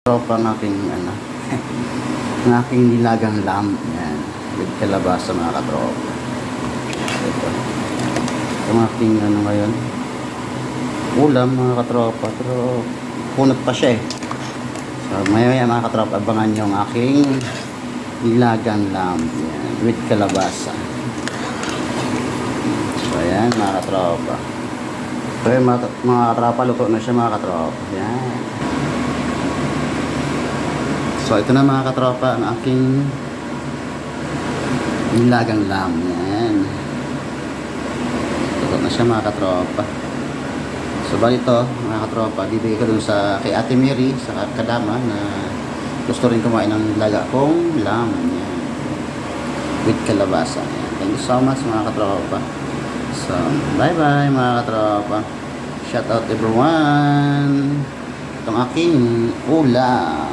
Tropa ng aking ng aking nilagang lamb. Yan. With kalabasa mga katropa. Ito. Itong aking ngayon. Ulam mga katropa. Pero punot pa siya eh. So maya mga katropa, abangan nyo ang aking nilagang lamb. Yan. With kalabasa. So ayan mga katropa. So ayan mga katropa, luto na siya mga katropa. Yan. So ito na mga katropa ang aking nilagang lamb. Yan. Ito na siya mga katropa. So bali ito mga katropa, bibigay ko dun sa kay Ate Mary sa kadama na gusto rin kumain ng nilaga kong lamb. Yan. With kalabasa. Yan. Thank you so much mga katropa. So bye bye mga katropa. Shout out everyone. Itong aking ulam.